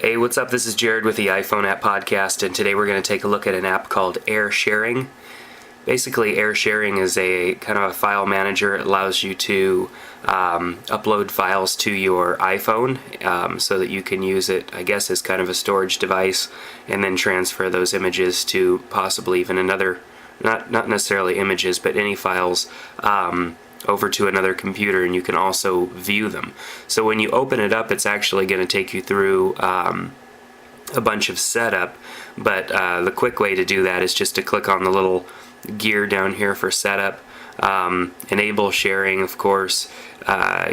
Hey, what's up? This is Jared with the iPhone App Podcast, and today we're going to take a look at an app called Air Sharing. Basically, Air Sharing is a kind of a file manager. It allows you to upload files to your iPhone so that you can use it, I guess, as kind of a storage device, and then transfer those images to possibly even another, not necessarily images, but any files over to another computer, and you can also view them. So when you open it up, it's actually going to take you through a bunch of setup, but the quick way to do that is just to click on the little gear down here for setup, enable sharing, of course,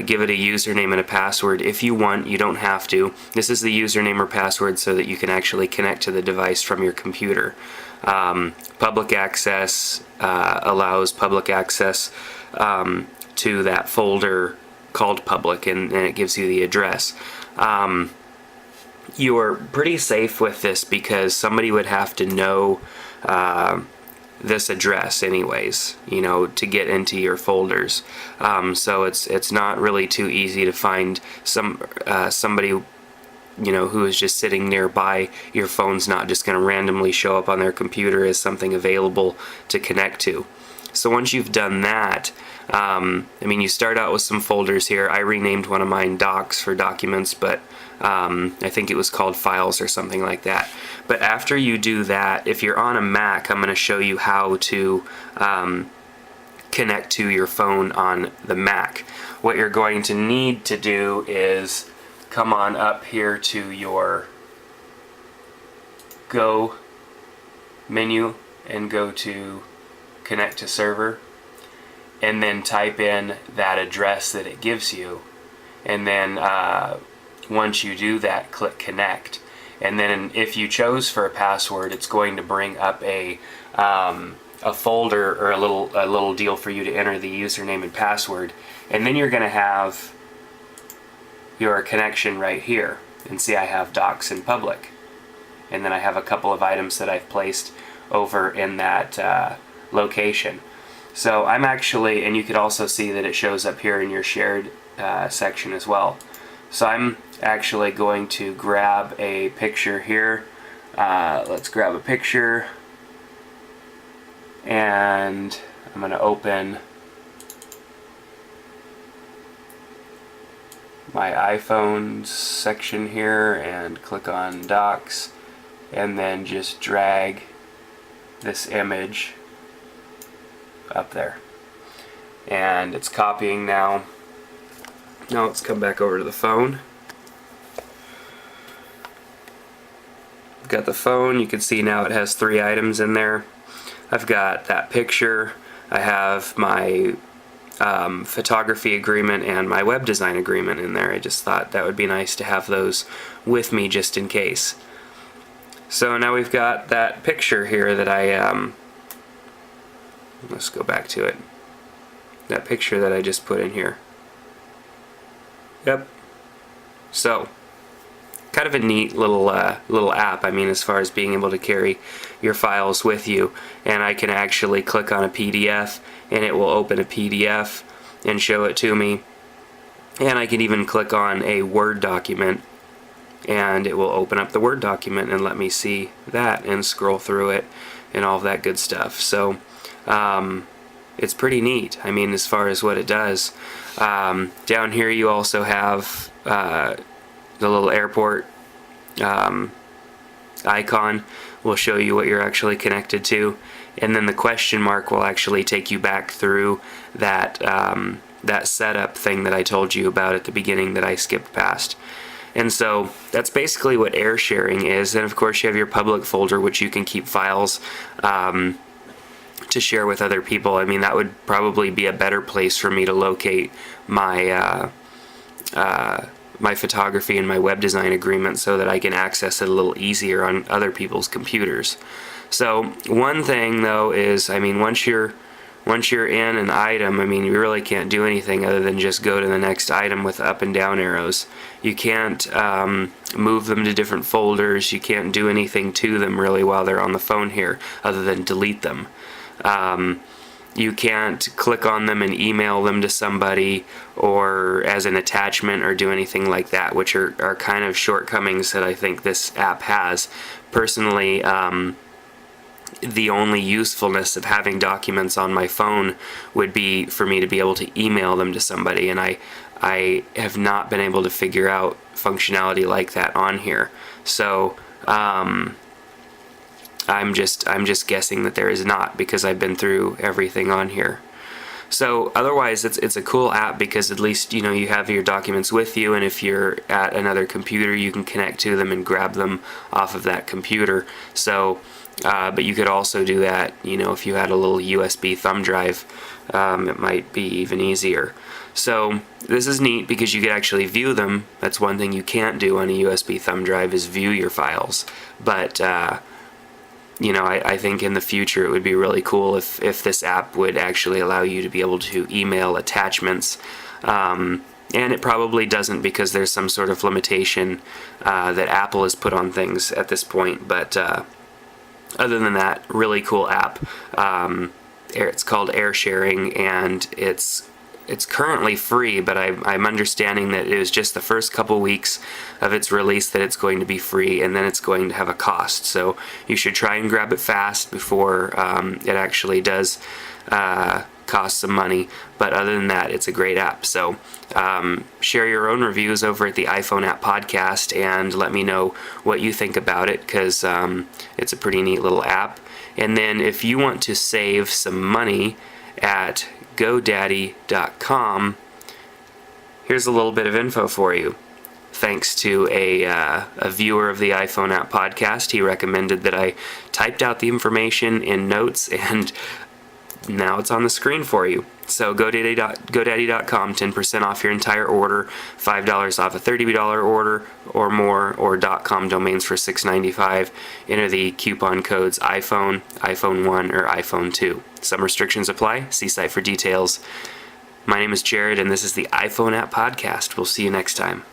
give it a username and a password if you want. You don't have to. This is the username or password so that you can actually connect to the device from your computer. Public access allows public access to that folder called public, and it gives you the address. You're pretty safe with this because somebody would have to know this address anyways, you know, to get into your folders. So it's not really too easy to find somebody, you know, who is just sitting nearby. Your phone's not just going to randomly show up on their computer as something available to connect to. So once you've done that, I mean, you start out with some folders here. I renamed one of mine Docs for documents, but I think it was called Files or something like that. But after you do that, if you're on a Mac, I'm going to show you how to connect to your phone on the Mac. What you're going to need to do is come on up here to your Go menu and go to Connect to Server, and then type in that address that it gives you, and then once you do that, click Connect, and then if you chose for a password, it's going to bring up a folder or a little deal for you to enter the username and password, and then you're going to have your connection right here. And see, I have Docs and Public, and then I have a couple of items that I've placed over in that location. So I'm actually, and you could also see that it shows up here in your shared section as well. So I'm actually going to grab a picture here. Let's grab a picture, and I'm going to open my iPhone section here and click on Docs, and then just drag this image up there, and it's copying now. Now let's come back over to the phone. I've got the phone. You can see now it has 3 items in there. I've got that picture, I have my photography agreement and my web design agreement in there. I just thought that would be nice to have those with me just in case. So now we've got that picture here that I let's go back to it. That picture that I just put in here. Yep. So, kind of a neat little app. I mean, as far as being able to carry your files with you, and I can actually click on a PDF, and it will open a PDF and show it to me. And I can even click on a Word document, and it will open up the Word document and let me see that and scroll through it and all of that good stuff. So it's pretty neat, I mean, as far as what it does. Down here you also have the little airport icon will show you what you're actually connected to, and then the question mark will actually take you back through that that setup thing that I told you about at the beginning that I skipped past. And so that's basically what Air Sharing is. And of course you have your public folder, which you can keep files to share with other people. I mean, that would probably be a better place for me to locate my my photography and my web design agreement so that I can access it a little easier on other people's computers. So one thing though is, I mean, once you're in an item, I mean, you really can't do anything other than just go to the next item with up and down arrows. You can't move them to different folders. You can't do anything to them really while they're on the phone here other than delete them. You can't click on them and email them to somebody or as an attachment or do anything like that, which are kind of shortcomings that I think this app has. Personally, the only usefulness of having documents on my phone would be for me to be able to email them to somebody, and I have not been able to figure out functionality like that on here. So I'm just guessing that there is not, because I've been through everything on here. So otherwise, it's a cool app because at least you have your documents with you, and if you're at another computer, you can connect to them and grab them off of that computer. So, but you could also do that, if you had a little USB thumb drive, it might be even easier. So this is neat because you could actually view them. That's one thing you can't do on a USB thumb drive, is view your files. But I think in the future it would be really cool if this app would actually allow you to be able to email attachments. And it probably doesn't, because there's some sort of limitation that Apple has put on things at this point. But other than that, really cool app. It's called Air Sharing, and it's currently free, but I'm understanding that it was just the first couple weeks of its release that it's going to be free, and then it's going to have a cost. So you should try and grab it fast before it actually does cost some money. But other than that, it's a great app. So share your own reviews over at the iPhone App Podcast and let me know what you think about it, because it's a pretty neat little app. And then if you want to save some money at GoDaddy.com, here's a little bit of info for you. Thanks to a viewer of the iPhone App Podcast, he recommended that I typed out the information in notes, and now it's on the screen for you. So GoDaddy.com, 10% off your entire order, $5 off a $30 order or more, or .com domains for $6.95. Enter the coupon codes iPhone, iPhone 1, or iPhone 2. Some restrictions apply. See site for details. My name is Jared, and this is the iPhone App Podcast. We'll see you next time.